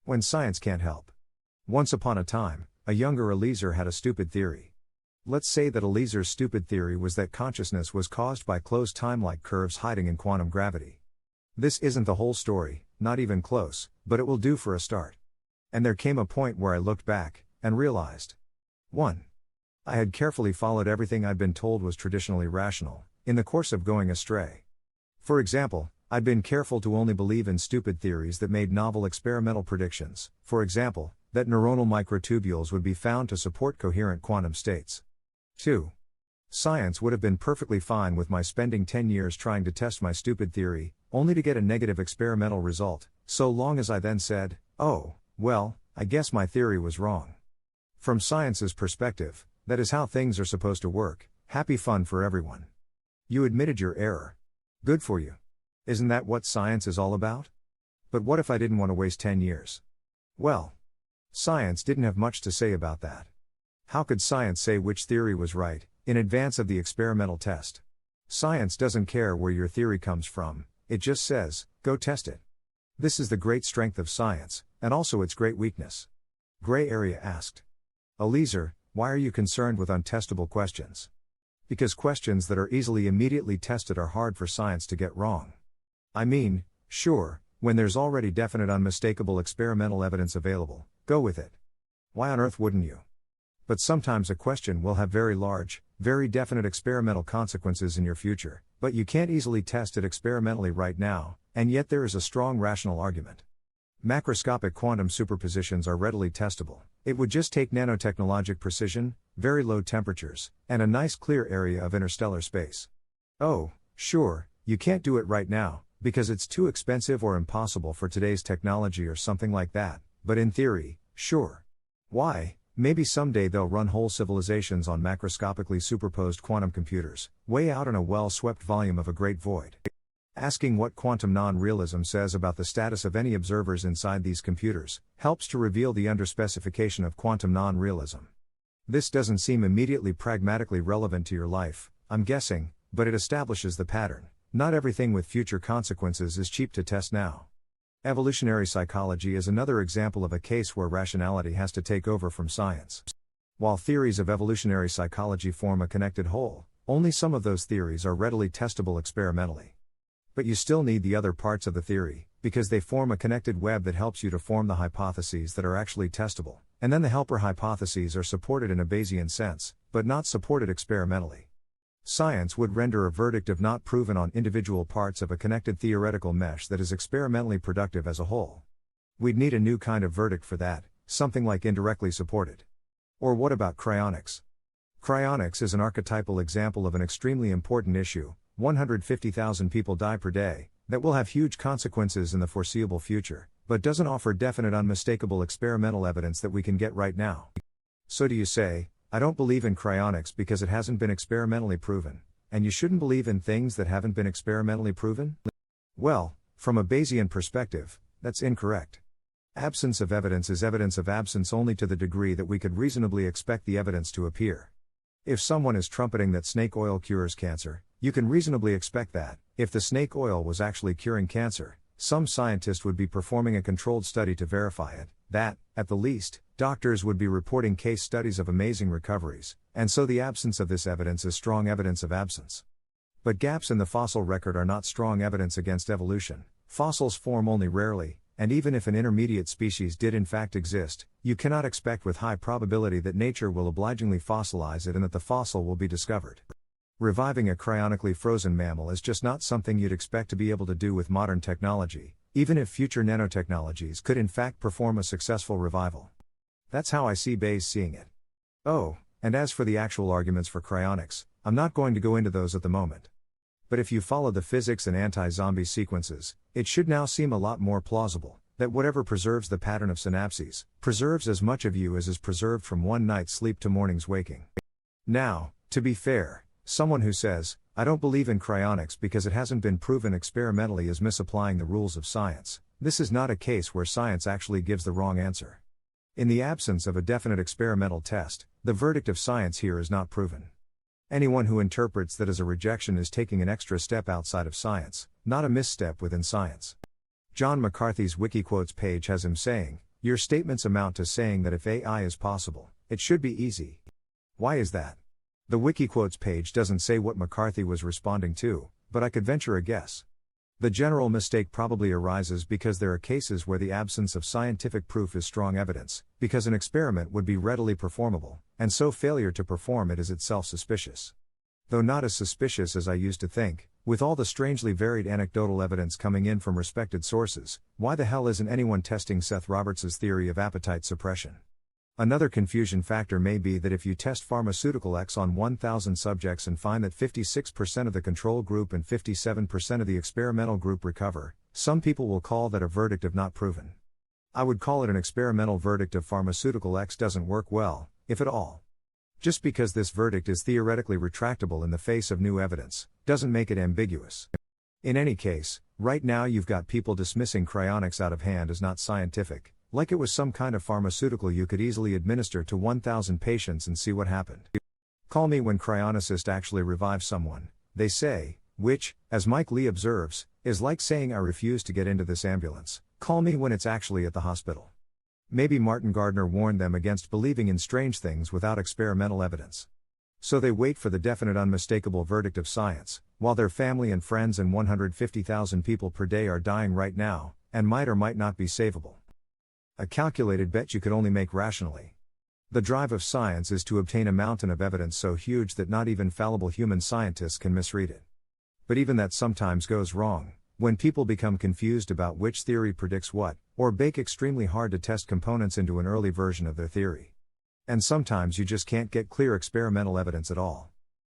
When science can't help. Once upon a time, a younger Eliezer had a stupid theory. Let's say that Eliezer's stupid theory was that consciousness was caused by closed time-like curves hiding in quantum gravity. This isn't the whole story, not even close, but it will do for a start. And there came a point where I looked back, and realized. 1. I had carefully followed everything I'd been told was traditionally rational, in the course of going astray. For example, I'd been careful to only believe in stupid theories that made novel experimental predictions, for example, that neuronal microtubules would be found to support coherent quantum states. 2. Science would have been perfectly fine with my spending 10 years trying to test my stupid theory, only to get a negative experimental result, so long as I then said, oh, well, I guess my theory was wrong. From science's perspective, that is how things are supposed to work. Happy fun for everyone. You admitted your error. Good for you. Isn't that what science is all about? But what if I didn't want to waste 10 years? Well, science didn't have much to say about that. How could science say which theory was right, in advance of the experimental test? Science doesn't care where your theory comes from, it just says, go test it. This is the great strength of science, and also its great weakness. Gray Area asked. Eliezer, why are you concerned with untestable questions? Because questions that are easily immediately tested are hard for science to get wrong. I mean, sure, when there's already definite unmistakable experimental evidence available, go with it. Why on earth wouldn't you? But sometimes a question will have very large, very definite experimental consequences in your future, but you can't easily test it experimentally right now, and yet there is a strong rational argument. Macroscopic quantum superpositions are readily testable. It would just take nanotechnologic precision, very low temperatures, and a nice clear area of interstellar space. Oh, sure, you can't do it right now, because it's too expensive or impossible for today's technology or something like that, but in theory, sure. Why? Maybe someday they'll run whole civilizations on macroscopically superposed quantum computers, way out in a well-swept volume of a great void. Asking what quantum non-realism says about the status of any observers inside these computers helps to reveal the underspecification of quantum non-realism. This doesn't seem immediately pragmatically relevant to your life, I'm guessing, but it establishes the pattern. Not everything with future consequences is cheap to test now. Evolutionary psychology is another example of a case where rationality has to take over from science. While theories of evolutionary psychology form a connected whole, only some of those theories are readily testable experimentally. But you still need the other parts of the theory, because they form a connected web that helps you to form the hypotheses that are actually testable, and then the helper hypotheses are supported in a Bayesian sense, but not supported experimentally. Science would render a verdict of not proven on individual parts of a connected theoretical mesh that is experimentally productive as a whole. We'd need a new kind of verdict for that, something like indirectly supported. Or what about cryonics? Cryonics is an archetypal example of an extremely important issue. 150,000 people die per day, that will have huge consequences in the foreseeable future, but doesn't offer definite unmistakable experimental evidence that we can get right now. So do you say, I don't believe in cryonics because it hasn't been experimentally proven, and you shouldn't believe in things that haven't been experimentally proven? Well, from a Bayesian perspective, that's incorrect. Absence of evidence is evidence of absence only to the degree that we could reasonably expect the evidence to appear. If someone is trumpeting that snake oil cures cancer, you can reasonably expect that, if the snake oil was actually curing cancer, some scientist would be performing a controlled study to verify it, that, at the least, doctors would be reporting case studies of amazing recoveries, and so the absence of this evidence is strong evidence of absence. But gaps in the fossil record are not strong evidence against evolution. Fossils form only rarely, and even if an intermediate species did in fact exist, you cannot expect with high probability that nature will obligingly fossilize it and that the fossil will be discovered. Reviving a cryonically frozen mammal is just not something you'd expect to be able to do with modern technology, even if future nanotechnologies could in fact perform a successful revival. That's how I see Bayes seeing it. Oh, and as for the actual arguments for cryonics, I'm not going to go into those at the moment. But if you follow the physics and anti-zombie sequences, it should now seem a lot more plausible that whatever preserves the pattern of synapses, preserves as much of you as is preserved from one night's sleep to morning's waking. Now, to be fair, someone who says, I don't believe in cryonics because it hasn't been proven experimentally is misapplying the rules of science. This is not a case where science actually gives the wrong answer. In the absence of a definite experimental test, the verdict of science here is not proven. Anyone who interprets that as a rejection is taking an extra step outside of science, not a misstep within science. John McCarthy's Wikiquotes page has him saying, Your statements amount to saying that if AI is possible, it should be easy. Why is that? The Wikiquotes page doesn't say what McCarthy was responding to, but I could venture a guess. The general mistake probably arises because there are cases where the absence of scientific proof is strong evidence, because an experiment would be readily performable, and so failure to perform it is itself suspicious. Though not as suspicious as I used to think, with all the strangely varied anecdotal evidence coming in from respected sources, why the hell isn't anyone testing Seth Roberts' theory of appetite suppression? Another confusion factor may be that if you test pharmaceutical X on 1,000 subjects and find that 56% of the control group and 57% of the experimental group recover, some people will call that a verdict of not proven. I would call it an experimental verdict of pharmaceutical X doesn't work well, if at all. Just because this verdict is theoretically retractable in the face of new evidence, doesn't make it ambiguous. In any case, right now you've got people dismissing cryonics out of hand as not scientific, like it was some kind of pharmaceutical you could easily administer to 1,000 patients and see what happened. Call me when cryonicist actually revives someone, they say, which, as Mike Lee observes, is like saying I refuse to get into this ambulance, call me when it's actually at the hospital. Maybe Martin Gardner warned them against believing in strange things without experimental evidence. So they wait for the definite unmistakable verdict of science, while their family and friends and 150,000 people per day are dying right now, and might or might not be savable. A calculated bet you could only make rationally. The drive of science is to obtain a mountain of evidence so huge that not even fallible human scientists can misread it. But even that sometimes goes wrong, when people become confused about which theory predicts what, or bake extremely hard to test components into an early version of their theory. And sometimes you just can't get clear experimental evidence at all.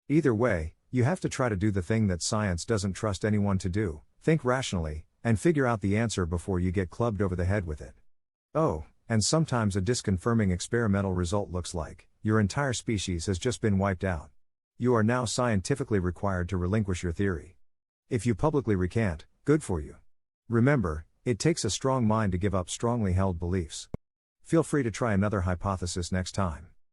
Either way, you have to try to do the thing that science doesn't trust anyone to do, think rationally, and figure out the answer before you get clubbed over the head with it. Oh, and sometimes a disconfirming experimental result looks like your entire species has just been wiped out. You are now scientifically required to relinquish your theory. If you publicly recant, good for you. Remember, it takes a strong mind to give up strongly held beliefs. Feel free to try another hypothesis next time.